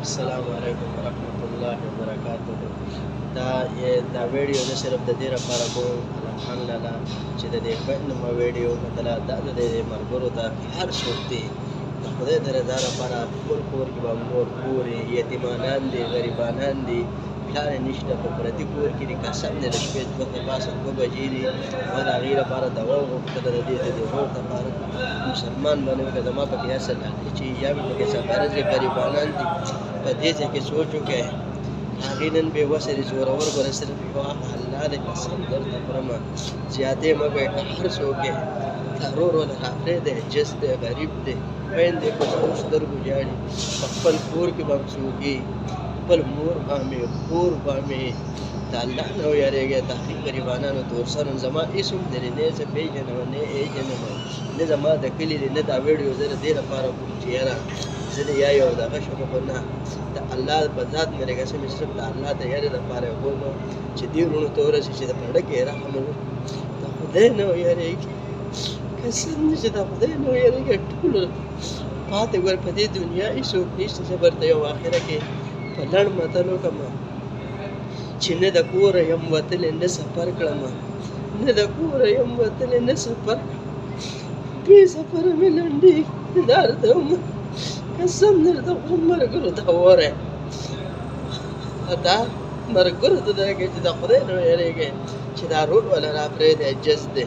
السلام علیکم ورحمۃ اللہ وبرکاتہ. دا ویډیو زه صرف د دې لپاره کوم الحمدلله چې د دې بل نومه ویډیو کتله دا د دې ملګرو ته هر څوک دی د خدای د رضا لپاره خپل کور کې به مور کورې یتیمانان دي غریبانان دي پلار یې نشته په پردي کور کې دي قسم دی د شپې دوه تر پاسه 2 بجې دي ما د هغې لپاره دوا وغوښتله د دې ورور لپاره مسلمان باندې وکړه زما پکې اصل دا دی چې یا مې پکې سفارت دی غریبانان دي په دې ځای کې سوچ وکړئ هغې نن بې وسه دي زورور به صرف یوه الله دی قسم درته خورمه زیاتې مه کوئ که هر څوک یې تا ورور ونه رافرېږدی جس دی غریب دی خویندې په سرو سترګو ژاړي په خپل کور کې به هم څوک خپل مور به مې کور به مې د الله نه ویارېږئ د هغې غریبانانو تورسر زما هېڅ هم دلې نه زه پېژنم نه پېژنم نه زما د کلي دی نه دا ویډیو زه د دې لپاره کوم چې یاره زه د یا یو دغه شم خو نه د الله په ذات مې رګسم چې صرف د الله د یارې لپاره یې کوم چې دې وروڼو ته ورسي چې د پړه کې رحم د خدای نه ویارېږي قسم دی چې د خدای نه ویارېږي ټولو پاتې ګور په دې دنیا هېڅوک نشته زه برته یو اخره کې په لنډ متل وکړم چې نه د کوره یم وتلی نه سفر کړم نه د کوره یم وتلی نه سفر بې سفره مې لنډېږي درته ومه قسم درته خورم ملګرو ته ووایه دا ملګرو ته دا کوي چې د خدای نه ویرېږئ چې دا روډ والا راپرېږدی جز دی